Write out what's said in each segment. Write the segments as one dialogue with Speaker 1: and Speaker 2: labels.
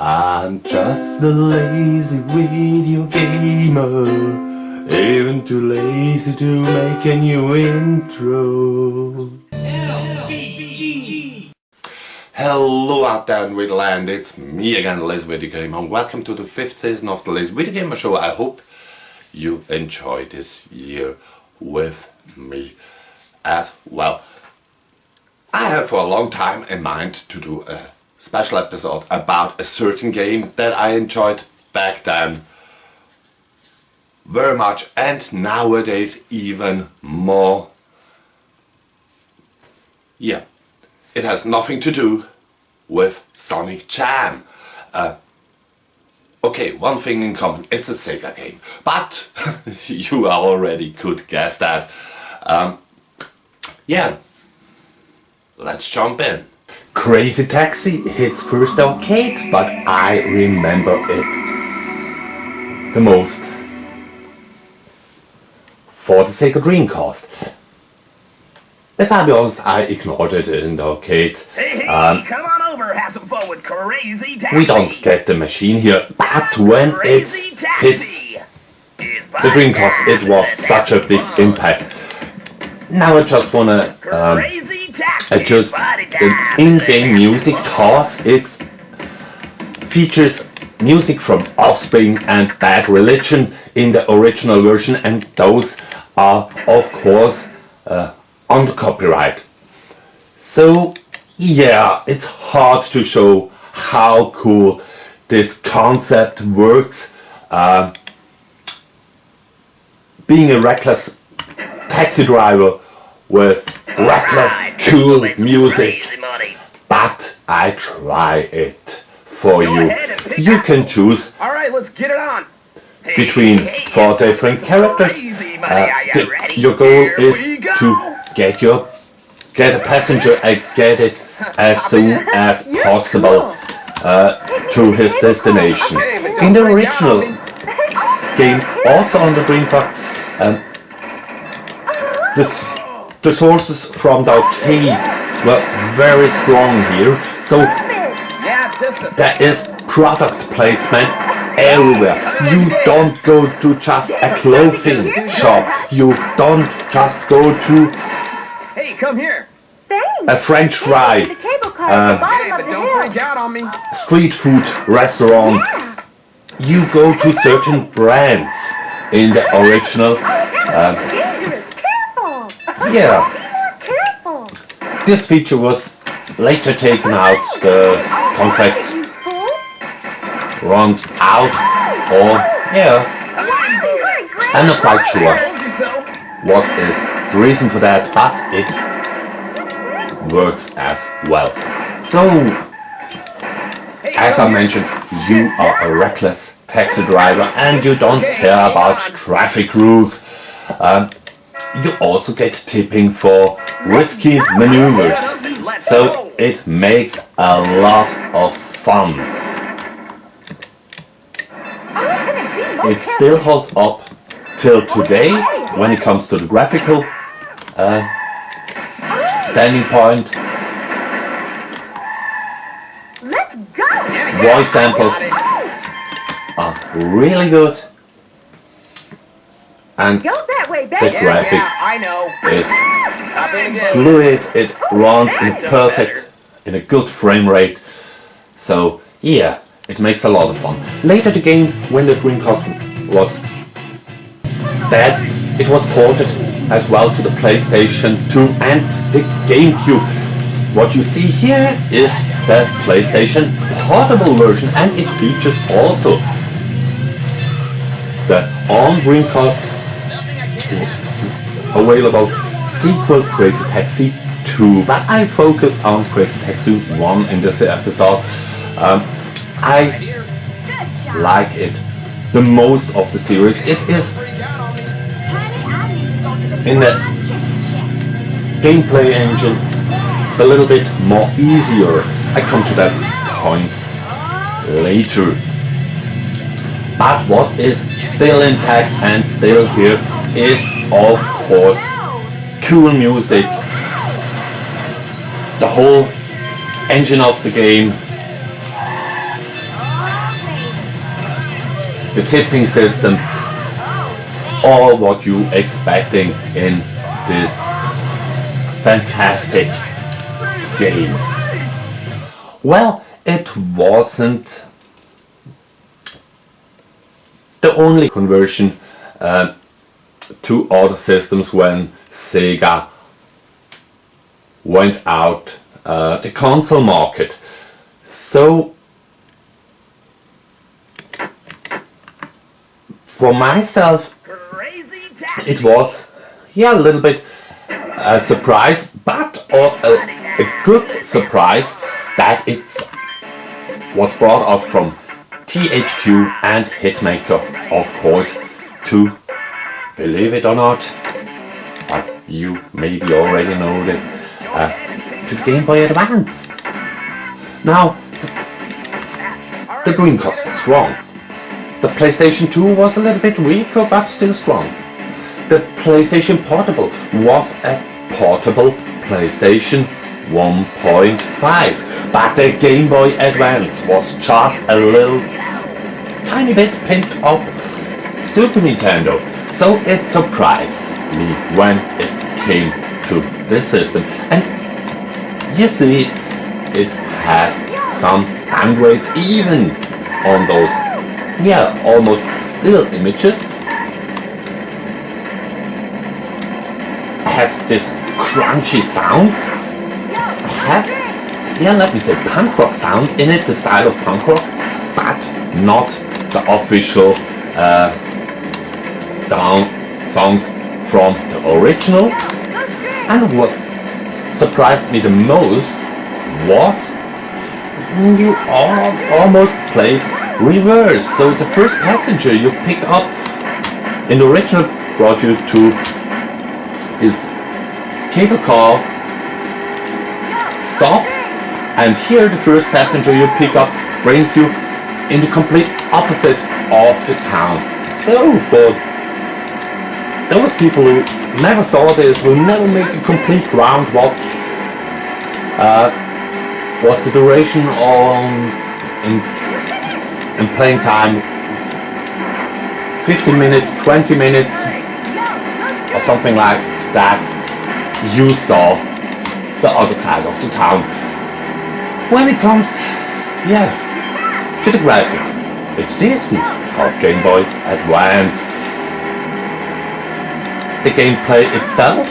Speaker 1: I'm just a lazy video gamer, even too lazy to make a new intro. Hello out there in video land, it's me again, the Lazy Video Gamer, and welcome to the 5th season of the Lazy Video Gamer Show. I hope you enjoyed this year with me as well. I have for a long time in mind to do a special episode about a certain game that I enjoyed back then very much, and nowadays even more. Yeah, it has nothing to do with Sonic Jam. Okay, one thing in common, it's a Sega game, but you already could guess that. Yeah, let's jump in. Crazy Taxi hits first arcade, but I remember it the most for the Sega Dreamcast. If I'm honest, I ignored it in the arcades.
Speaker 2: Hey, come on over, have some fun with Crazy Taxi.
Speaker 1: We don't get the machine here, but when it hits the Dreamcast, it was such a big impact. Now I just wanna adjust the in-game music, cause it features music from Offspring and Bad Religion in the original version, and those are of course under copyright. So yeah, it's hard to show how cool this concept works. Being a reckless taxi driver with reckless cool music, but I try it for you. You can choose between 4 different characters. Your goal is to get a passenger and get it as soon as possible to his destination. In the original game, also on the Dreamcast, the sources from the arcade were very strong here, so there is product placement everywhere. You don't go to just a clothing shop, you don't just go to a French fry, street food restaurant. You go to certain brands in the original. Yeah, this feature was later taken out, the contracts run out, or yeah, I'm not quite sure what is the reason for that, but it works as well. So, as I mentioned, you are a reckless taxi driver and you don't care about traffic rules. You also get tipping for risky maneuvers, so it makes a lot of fun. It still holds up till today when it comes to the graphical standing point. Voice samples are really good, and the graphic is fluid, it runs in a good frame rate, so yeah, it makes a lot of fun. Later the game, when the Dreamcast was dead, it was ported as well to the PlayStation 2 and the GameCube. What you see here is the PlayStation portable version, and it features also the on Dreamcast available sequel Crazy Taxi 2, but I focus on Crazy Taxi 1 in this episode. I like it the most of the series. It is in the gameplay engine a little bit more easier. I come to that point later. But what is still intact and still here is of course cool music. The whole engine of the game the tipping system, all what you expecting in this fantastic game. Well, it wasn't the only conversion to other systems when Sega went out the console market. So for myself, it was a little bit a surprise, but a good surprise that it was brought us from THQ and Hitmaker, of course, to, believe it or not, but you maybe already know this, to the Game Boy Advance. Now, the Dreamcast was strong. The PlayStation 2 was a little bit weaker, but still strong. The PlayStation Portable was a portable PlayStation 1.5, but the Game Boy Advance was just a little tiny bit pimped up Super Nintendo. So it surprised me when it came to this system. And you see, it had some downgrades even on those, almost still images. Has this crunchy sound, has, let me say, punk rock sound in it, the style of punk rock, but not the official songs from the original. And what surprised me the most was you almost played reverse. So the first passenger you pick up in the original brought you to his cable car stop, and here the first passenger you pick up brings you in the complete opposite of the town. So for those people who never saw this, will never make a complete round, what was the duration in playing time? 15 minutes, 20 minutes, or something like that. You saw the other side of the town. When it comes, to the graphic, it's decent for Game Boy Advance. The gameplay itself,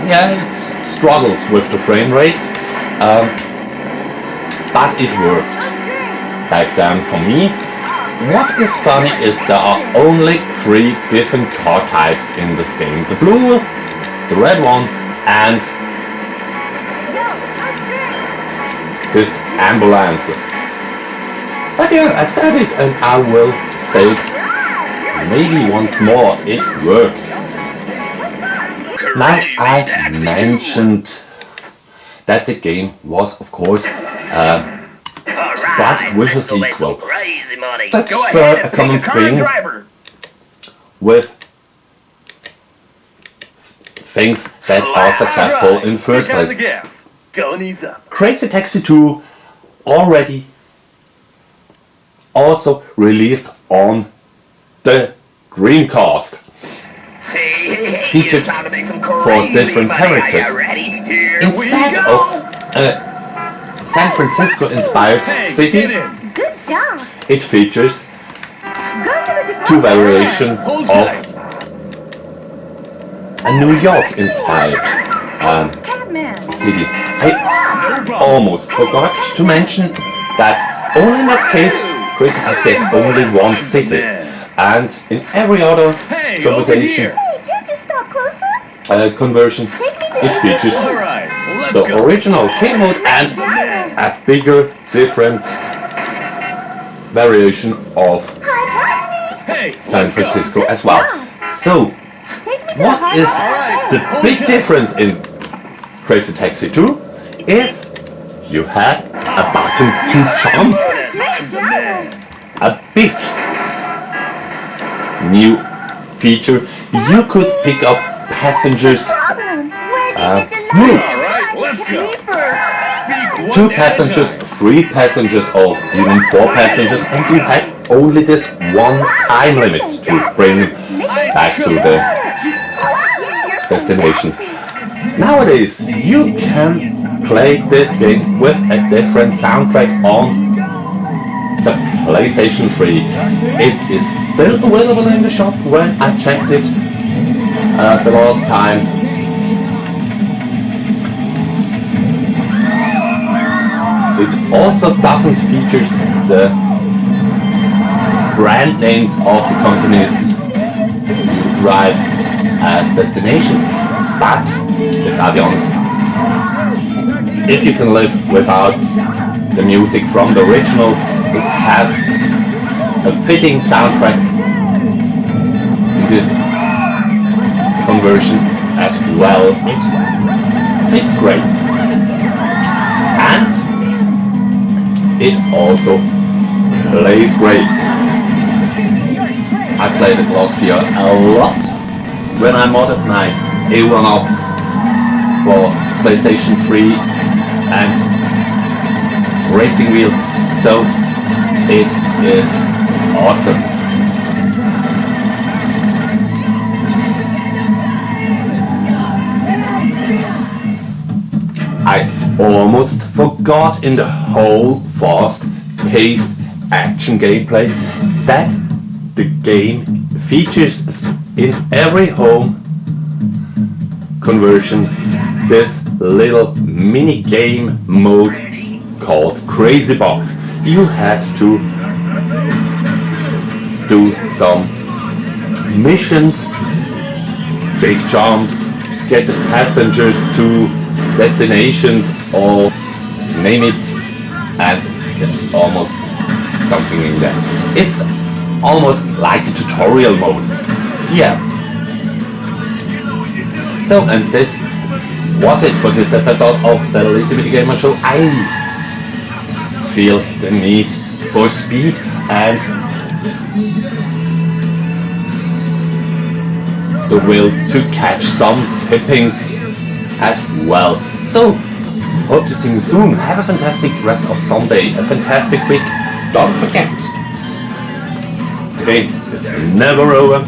Speaker 1: it struggles with the frame rate, but it worked back then for me. What is funny is there are only 3 different car types in this game: the blue, the red one, and this ambulances. But I said it, and I will say it maybe once more, it worked. Now, I mentioned that the game was, of course, blessed with a sequel. That's a common thing with things that are successful in the first place. Crazy Taxi 2 already also released on the Dreamcast. Featured for different characters. Instead of a San Francisco inspired city, it features 2 variations of a New York inspired city. I almost forgot to mention that only in arcade Crazy Taxi has only one city, and in every other conversion it features the original game mode and a bigger, different variation of San Francisco as well. So, what is the big difference in Crazy Taxi 2 is you had a button to jump. A big new feature. You could pick up passengers' moves. 2 passengers, 3 passengers, or even 4 passengers, and you had only this one time limit to bring back to the destination. Nowadays, you can play this game with a different soundtrack on the PlayStation 3. It is still available in the shop when I checked it the last time. It also doesn't feature the brand names of the companies you drive as destinations, but if I'll be honest, if you can live without the music from the original, it has a fitting soundtrack in this conversion as well. It fits great, and it also plays great. I played it last year a lot when I modded my A1 up for PlayStation 3 and racing wheel, so it is awesome. I almost forgot in the whole fast-paced action gameplay that the game features in every home conversion this little mini game mode called Crazy Box. You had to do some missions, big jumps, get the passengers to destinations, or name it, and it's almost something in there. It's almost like a tutorial mode. Yeah. So, and this was it for this episode of the Lazy Videogamer Show. I feel the need for speed and the will to catch some tippings as well. So, hope to see you soon. Have a fantastic rest of Sunday, a fantastic week. Don't forget, the game is never over,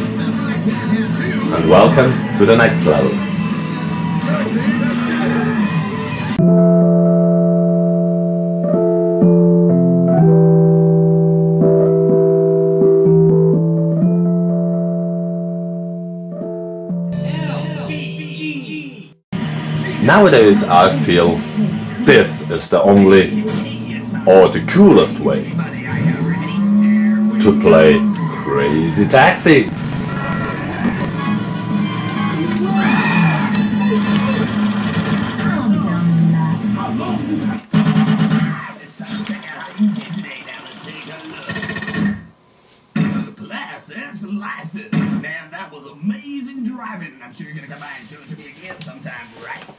Speaker 1: and welcome to the next level. Nowadays I feel this is the only or the coolest way to play Crazy Taxi.
Speaker 2: Man, that was amazing driving. I'm sure you're gonna come by and show it to me again sometime, right?